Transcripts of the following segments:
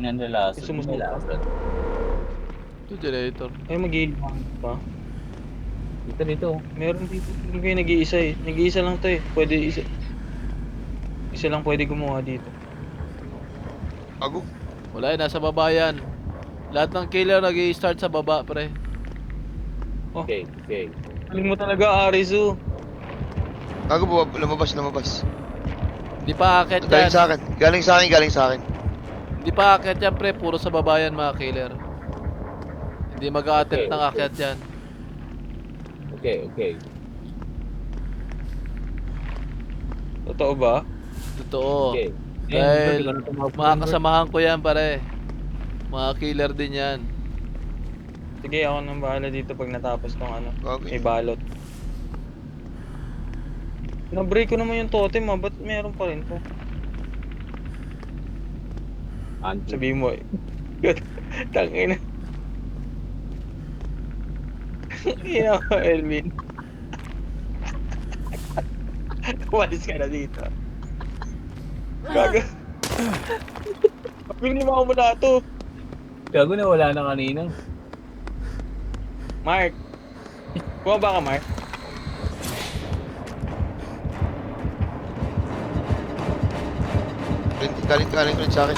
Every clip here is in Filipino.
Nanlalason. Sumusuka. Ito, generator. Ay, mag-iilang pa. Dito. Meron dito. Hindi kayo nag-iisa eh. Nag-iisa lang to eh. Pwede isa. Isa lang pwede gumawa dito. Bago. Wala nasa baba yan. Lahat ng killer nag-i-start sa baba, pre. Oh, Okay. galing mo talaga, Arizu. Bago lumabas. Hindi pa akit Galing yan. sa akin. Galing sa akin. Hindi pa akit yan, pre. Puro sa baba yan, mga killer. Hindi mag-a-attempt ng akit yan. Okay. Totoo ba? Totoo. Okay. Dahil mga kasamahan ko yan, pare. Mga killer din yan. Sige, ako nang bahala dito pag natapos tong ano. Okay. May balot. Na-break ko naman yung totem ah. Ba't meron pa rin to? Sabihin mo eh. Tangina. Ina mo, Elvin. Umalis ka na dito. Gaga. Pinima ko muna ito. Gago na wala na kanina. Mark. Bumaba ka, Mark. Galing ulit sa akin.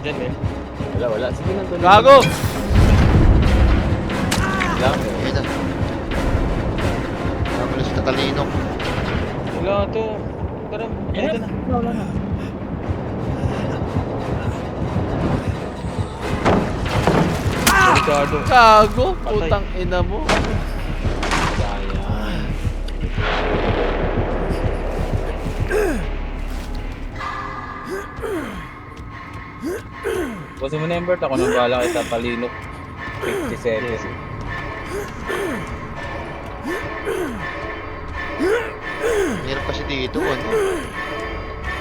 Diyan eh. Wala. Sige na. Gago! Lang. Okay na. Namula sa tatalino. Wala to. Tara, ito na. Wala na. Ricardo. Gago! Putang ina mo. Sayang. Kasi mo na yung bird, ako nang bala kita palinok 57. Hirap kasi dito, ano.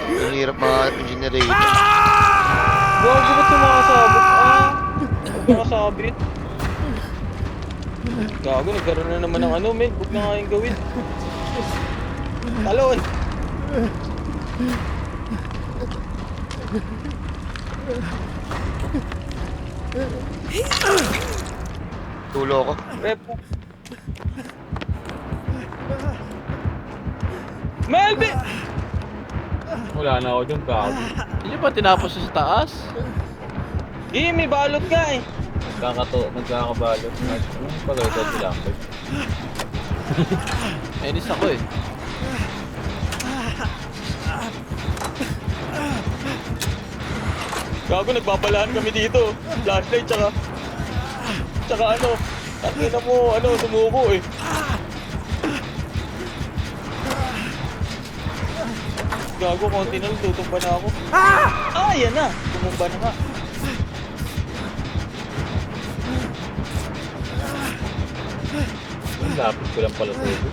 Ang hirap mga generator. Gago, ba't sumakasabit? Sumakasabit? Gago, nagkaroon na naman ng ano, men. Huwag na nga yung gawin. Talon! Tulo ko. Rep. Melby! Wala na ako dun, gago. Hindi ba tinapos siya sa taas? May balot nga eh. Nagkakabalot. Anong pagalitan sila ako? Enis ako eh. Gago, nagbabalaan kami dito. Flashlight, tsaka ano, takina mo, ano, sumuko eh. Gago, konti na lang, tutumba na ako. Yan na, tumumba na nga. Ang lapit ko lang pala sa ito.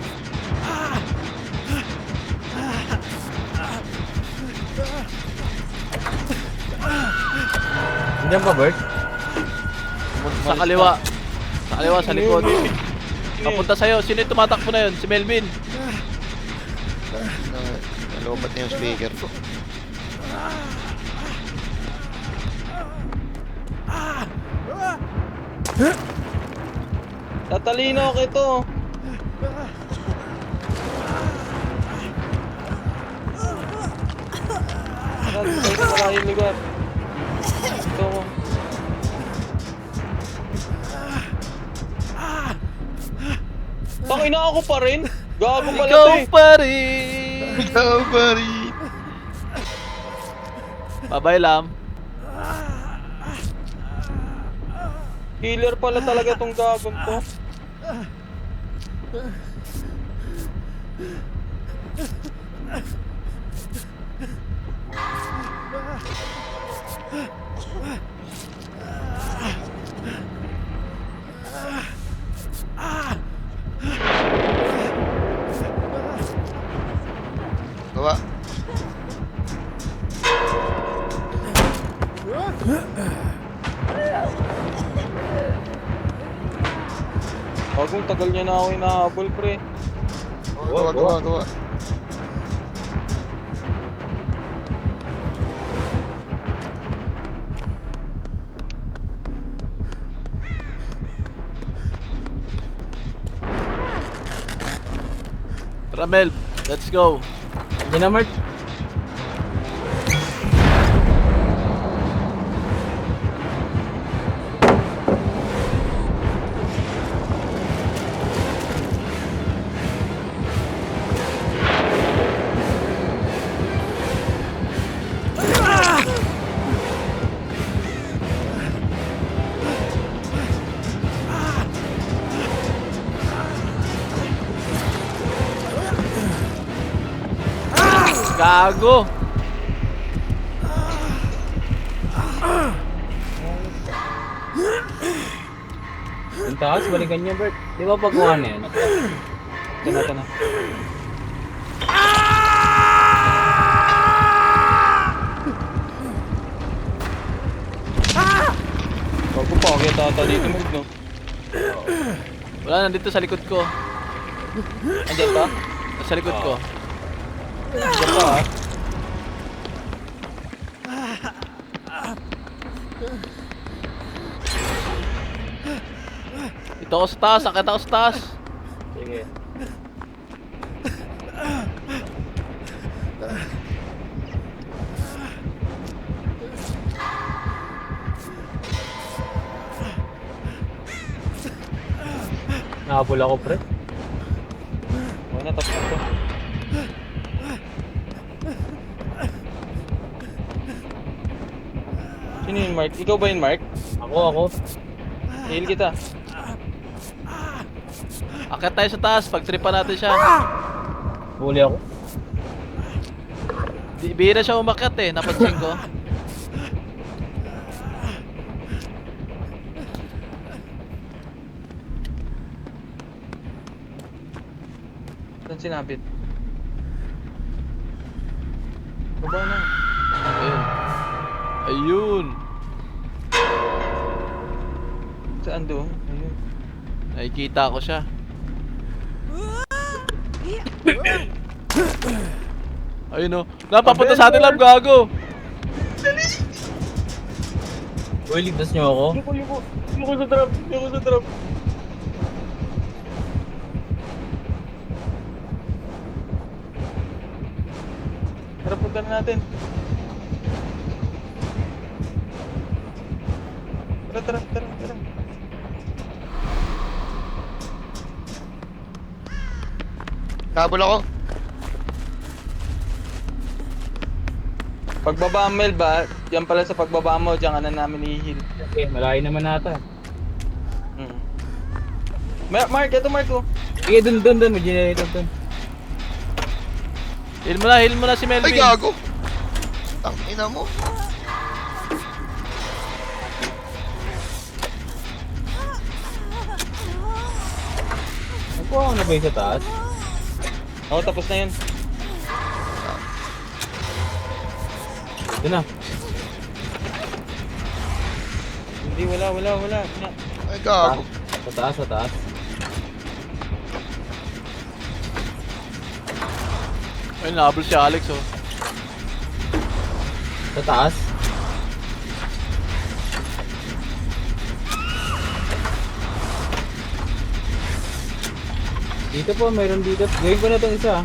Nandiyan ba, Bert? Sa kaliwa. Sa kaliwa, sa likod. Papunta sa'yo. Sino yung tumatakbo na yun? Si Melvin. Nalobat na yung speaker ko. Tatalino ako ito. Tayo sa maraming lugar. Ito ako. Tangina ako pa rin. Gago pala Ikaw to eh. pa rin. Ikaw pa rin. Bye-bye, Lam. Killer pala talaga tong gagong to. Gawa. Bagong tagal niya na ako hinahabol, pre. Gawa. Ramel, let's go. Hindi na, Mark. Gago. Yung taas, balikan niya, Bert. Di ba pagkuhan na yan? Ito na. Bago pa, kaya tata dito mo, no? Wala, nandito sa likod ko. Andiyan ka? Sa likod ko. Andiyan ka, ha? Ito ako sa taas, akit ako sa taas. Sige. Nakapul ako, pre. Okay na, tapos na to. Sino yun, Mark? Ikaw ba yun, Mark? Ako. Heal kita. Akit tayo sa taas, pagtripan natin siya. Huli ako. Bihira siya umakyat eh, napansin ko. Saan sinabit? Baba na. Ayun. Ayun. Saan doon? Ayun. Nakikita ko siya. Ayun o. Napapunta sa atin lang, gago. Uy, ligtas niyo ako. Yuko sa trap. Yuko sa trap. Tara, punta na natin. Tara. Habol ako. Pagbaba Mel ba? Yan pala sa pagbaba mo, diyan ka na namin i-heal. Okay, malayo naman nata. Mark, ito Mark oh. Sige, dun. May generator dun. Heal mo na si Melvin. Ay, gago. Tangina mo. Nagkuha ko na ba yung sa taas? Oo, tapos na yun. Ito na. Hindi, wala. Ay, gago. Sa taas. Ayun, nahabol si Alex oh. Sa taas. Dito po, mayroon dito. Gawin ko na itong isa.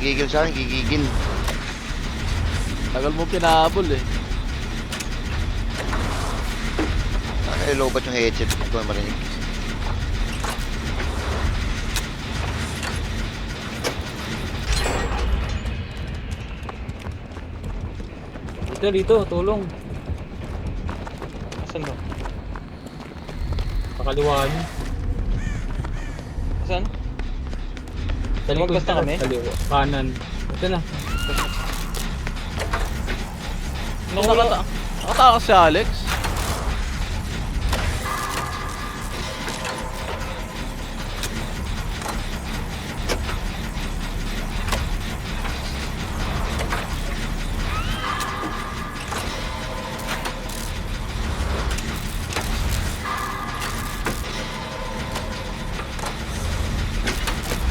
Gigil sa akin, gigigil. Tagal mo pinahabol eh. Ay, lobat yung headset. Hindi ko na marinig. Dito, tulong. Saan ba? Pakaliwa niyo. Saan? Sa likod Lumagpas na kami? Kaliwa. Kanan. Ito na. Nakatakas si Alex.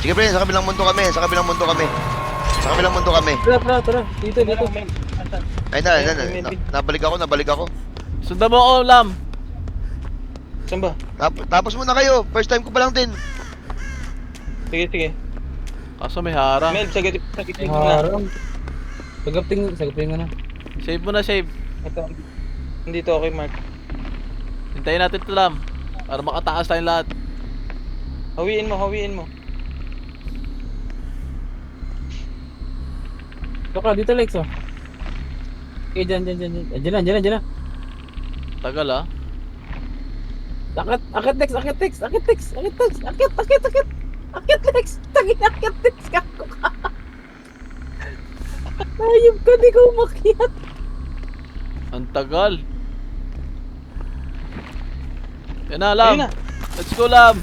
Sige, pre, sa kabilang mundo kami. Sa kabilang mundo kami. Tara. Dito. Ay, nabalik ako. Sundan mo ako, Lam. Saan ba? Tapos muna kayo. First time ko pa lang din. Sige, sige. Kaso may harang. Mel, sagutin mo na. Harang. Sagapin mo na. Save mo na, save. Ito. Nandito ako kay Mark. Hintayin natin ito lang. Para makataas tayong lahat. Hawiin mo. Dito Lex oh. Okay, dyan. Andiyan na. Tagal ah. Akit Lex. Akit Lex. Kako ka. Ayop ka, di ka umakyat. Ang tagal. Yan na, Lam. Ayun na. Let's go, Lam.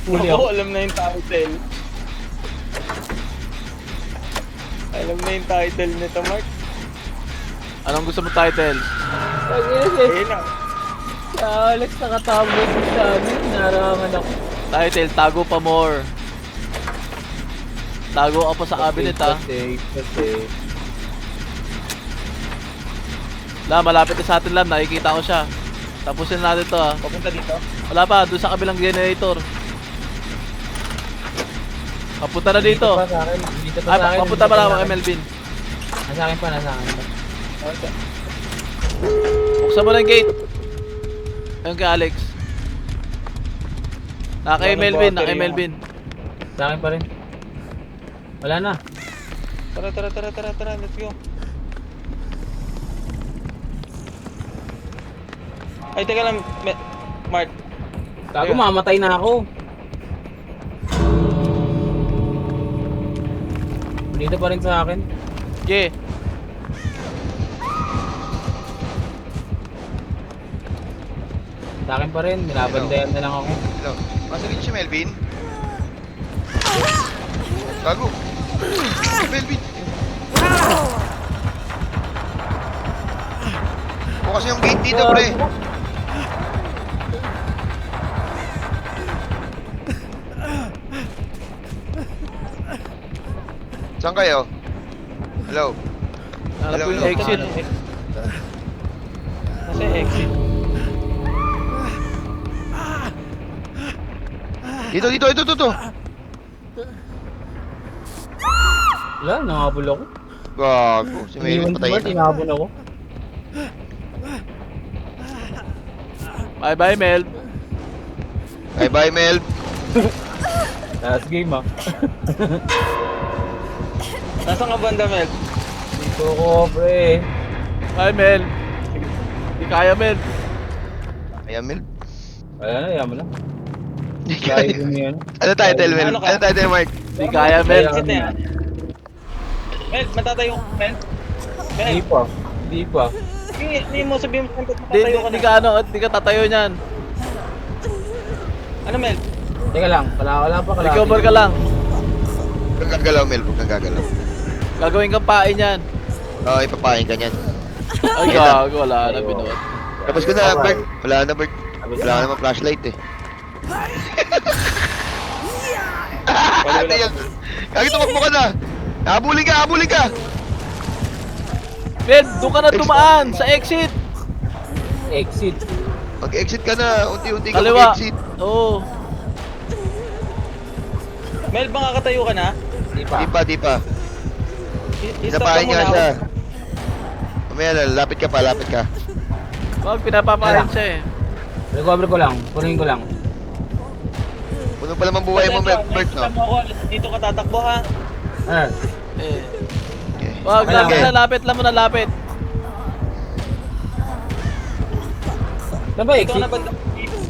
Huli Ako, ako. alam na yung title. Alam na yung title nito, Mark. Anong gusto mo title? Ayun na. Alex, nakatabot sa amin. Narangan ako. Title, tago pa more. Tago ka pa sa cabinet ha. Kasi. Lam, malapit na sa atin, Lam. Nakikita ko siya. Tapusin na natin to ha. Papunta dito. Wala pa, doon sa kabilang generator. Papunta na dito. Dito pa sa akin. Dito pa sa akin. Papunta pa lang kay Melvin. Nasa akin pa. Buksan mo na yung gate. Ayun kay Alex. Kay Melvin, kay Melvin. Sa akin pa rin. Wala na. Tara. Let's go. Ay, teka lang. Mark. Gago, mamatay na ako. Dito pa rin sa akin. Okay. Sa akin pa rin. Binabandayan na lang ako. Hello. Masa rin si Melvin? Gago. Melvin. Bukas yung gate dito, pre. Saan kayo? Hello? Hanap ko yung Hello. exit. Nasa exit. Dito. Wala, nakabul ako. Gago. Si Melvin Iniwan patay ko ba? na. Tinabon ako. Bye, Mel. Bye, Mel. Last game ah. Nasaan ka banda, Mel? Dito ko, pre. Bye, Mel. Hindi kaya, Mel. Ayan, Mel. Wala na, yaman na. Hindi Layo kaya. din yan. Ano title, Mel? Ano ka? Ano title, Mark? Hindi kaya, Mel. Exit na yan. Mel, matatayo ka, Mel. Hindi Mel, pa. Hindi pa. hindi mo sabihin mo kung matatayo ka Hindi na. ka ano, hindi ka tatayo niyan. Ano, Mel? Teka lang, wala pa. Recover ka lang. Huwag kang gagalaw, Mel. Huwag kang gagalaw. Gagawin kang pain yan. Oo, ipapahin ka niyan. Ay, gago. Wala na, binuot. Tapos ko na, Bert. Wala na, Bert. Wala ka naman flashlight eh. Ano yan? Kagi tumakbo ka na. Habulin ka. Mel, doon ka na dumaan sa exit. Exit. Mag-exit ka na. Unti-unti ka Kaliwa. mag-exit. Oo. Mel, baka katayo ka na? Di pa. Di pa. I-stop ka Pinapahin muna nga siya. ako. Mamaya na, lapit ka. Wag, pinapapahin siya eh. Recover ko lang. Punuin ko lang. Puno pa naman buhay mo, Bert, no? Nakita mo ako, dito ka tatakbo ha. Ah. Eh. Okay. Wag, Okay. lapit lang muna, lapit. Saan ba Ito exit? na banda.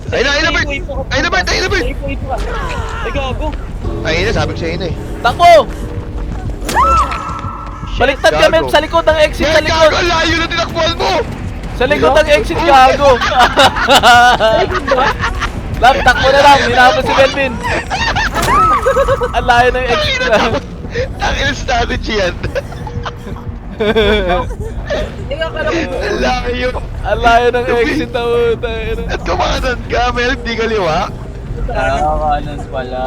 Ayun na, Bert! Ayun na, Bert! Ipo ka. Ay, gago. Ayun na, sabi ko sa'yo na eh. Takbo! Baliktad ka, Gago. Mel, sa likod ng exit, sa Yan, likod! gago! Layo na tinakbuhan mo! Sa likod ng exit, gago! Lam, takbo na lang, hinapon si Melvin! Ang layo ng exit na. Tangin strategy yan. Tingnan ka lang. Ang layo. Ang layo ng exit na puta. At kumakatan ka, Mel, di kaliwa. Nakakanan pala.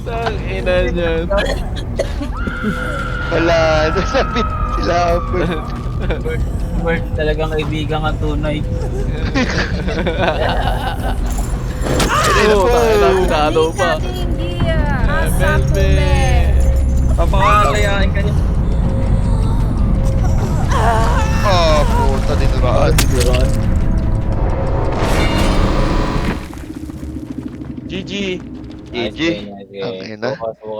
Tangina niyan. Wala, nasabit sila po. Bert, talagang kaibigan ka tunay. Oo, tangina, pinalo pa. Melvin. Papakalayain ka niya. Ah, puta din raan. GG. GG. Nice game, nice game. Ang ina. Bukas, bukas.